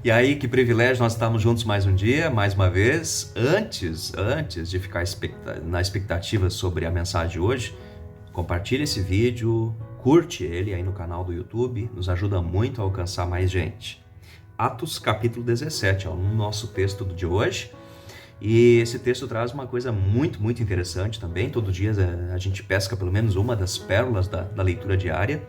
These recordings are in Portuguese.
E aí, que privilégio nós estamos juntos mais um dia, mais uma vez. Antes de ficar na expectativa sobre a mensagem de hoje, compartilhe esse vídeo, curte ele aí no canal do YouTube, nos ajuda muito a alcançar mais gente. Atos capítulo 17 é o nosso texto de hoje. E esse texto traz uma coisa muito interessante também. Todo dia a gente pesca pelo menos uma das pérolas da leitura diária.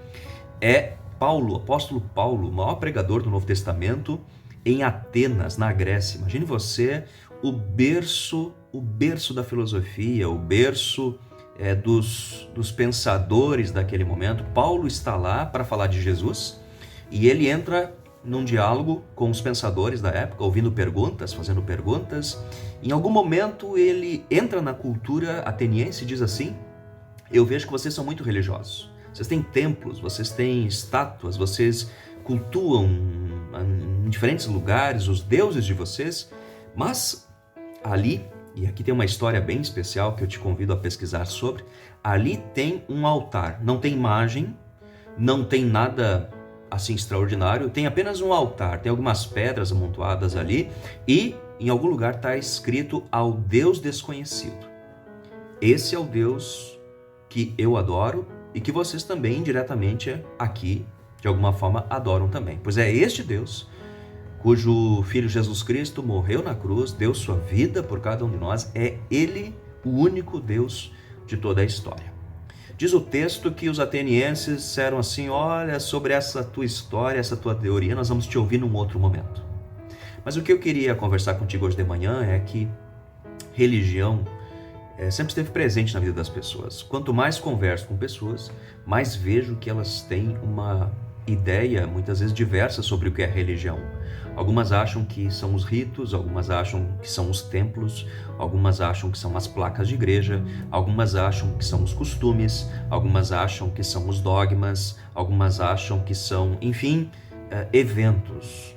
É Paulo, apóstolo Paulo, o maior pregador do Novo Testamento, em Atenas, na Grécia. Imagine você, o berço da filosofia, o berço dos pensadores daquele momento. Paulo está lá para falar de Jesus e ele entra num diálogo com os pensadores da época, ouvindo perguntas, fazendo perguntas. Em algum momento ele entra na cultura ateniense e diz assim: eu vejo que vocês são muito religiosos. Vocês têm templos, vocês têm estátuas, vocês cultuam em diferentes lugares os deuses de vocês, mas ali, e aqui tem uma história bem especial que eu te convido a pesquisar sobre, ali tem um altar, não tem imagem, não tem nada assim extraordinário, tem apenas um altar, tem algumas pedras amontoadas ali e em algum lugar está escrito ao Deus desconhecido. Esse é o Deus que eu adoro e que vocês também indiretamente aqui, de alguma forma, adoram também. Pois é este Deus, cujo Filho Jesus Cristo morreu na cruz, deu sua vida por cada um de nós, é Ele o único Deus de toda a história. Diz o texto que os atenienses disseram assim: olha, sobre essa tua história, essa tua teoria, nós vamos te ouvir num outro momento. Mas o que eu queria conversar contigo hoje de manhã é que religião sempre esteve presente na vida das pessoas. Quanto mais converso com pessoas, mais vejo que elas têm uma ideia, muitas vezes diversa, sobre o que é religião. Algumas acham que são os ritos, algumas acham que são os templos, algumas acham que são as placas de igreja, algumas acham que são os costumes, algumas acham que são os dogmas, algumas acham que são, enfim, eventos.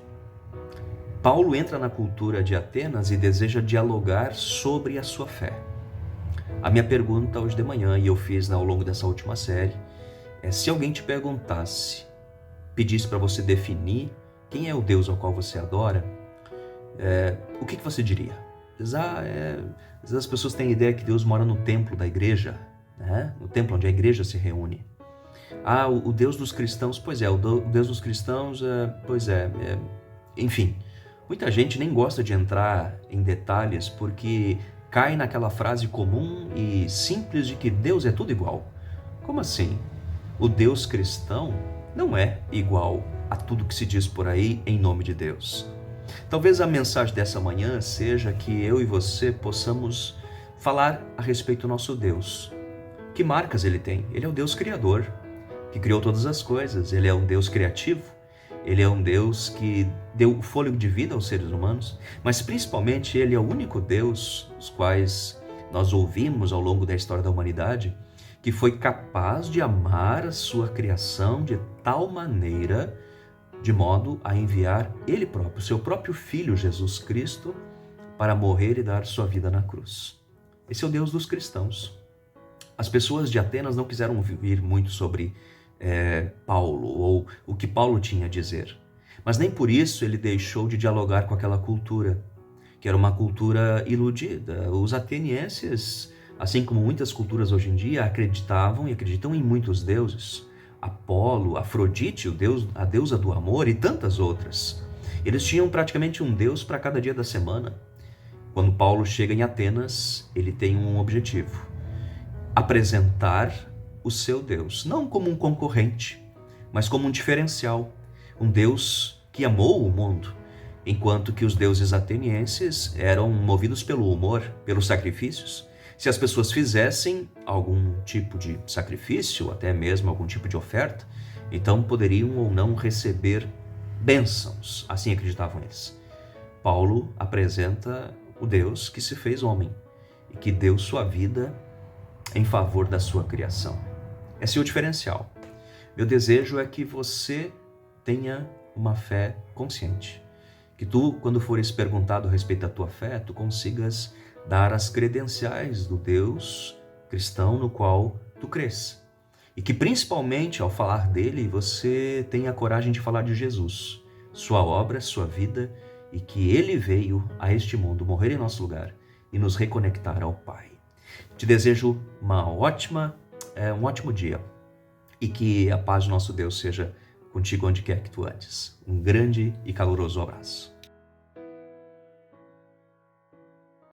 Paulo entra na cultura de Atenas e deseja dialogar sobre a sua fé. A minha pergunta hoje de manhã, e eu fiz ao longo dessa última série, é: se alguém te perguntasse, pedisse para você definir quem é o Deus ao qual você adora, o que você diria? Às vezes as pessoas têm a ideia que Deus mora no templo da igreja, né? No templo onde a igreja se reúne. O Deus dos cristãos, pois é, o Deus dos cristãos, enfim. Muita gente nem gosta de entrar em detalhes porque cai naquela frase comum e simples de que Deus é tudo igual. Como assim? O Deus cristão não é igual a tudo que se diz por aí em nome de Deus. Talvez a mensagem dessa manhã seja que eu e você possamos falar a respeito do nosso Deus. Que marcas ele tem? Ele é o Deus criador, que criou todas as coisas. Ele é um Deus criativo. Ele é um Deus que deu fôlego de vida aos seres humanos, mas principalmente Ele é o único Deus os quais nós ouvimos ao longo da história da humanidade, que foi capaz de amar a sua criação de tal maneira, de modo a enviar Ele próprio, seu próprio Filho Jesus Cristo, para morrer e dar sua vida na cruz. Esse é o Deus dos cristãos. As pessoas de Atenas não quiseram ouvir muito sobre Paulo, ou o que Paulo tinha a dizer. Mas nem por isso ele deixou de dialogar com aquela cultura, que era uma cultura iludida. Os atenienses, assim como muitas culturas hoje em dia, acreditavam e acreditam em muitos deuses. Apolo, Afrodite, a deusa do amor e tantas outras. Eles tinham praticamente um deus para cada dia da semana. Quando Paulo chega em Atenas, ele tem um objetivo: apresentar o seu Deus, não como um concorrente, mas como um diferencial, um Deus que amou o mundo, enquanto que os deuses atenienses eram movidos pelo humor, pelos sacrifícios. Se as pessoas fizessem algum tipo de sacrifício, até mesmo algum tipo de oferta, então poderiam ou não receber bênçãos, assim acreditavam eles. Paulo apresenta o Deus que se fez homem e que deu sua vida em favor da sua criação. Esse é o diferencial. Meu desejo é que você tenha uma fé consciente. Que tu, quando fores perguntado a respeito da tua fé, tu consigas dar as credenciais do Deus cristão no qual tu crês. E que principalmente ao falar dele, você tenha a coragem de falar de Jesus. sua obra, sua vida, e que ele veio a este mundo morrer em nosso lugar e nos reconectar ao Pai. Te desejo um ótimo dia e que a paz do nosso Deus seja contigo onde quer que tu andes. Um grande e caloroso abraço.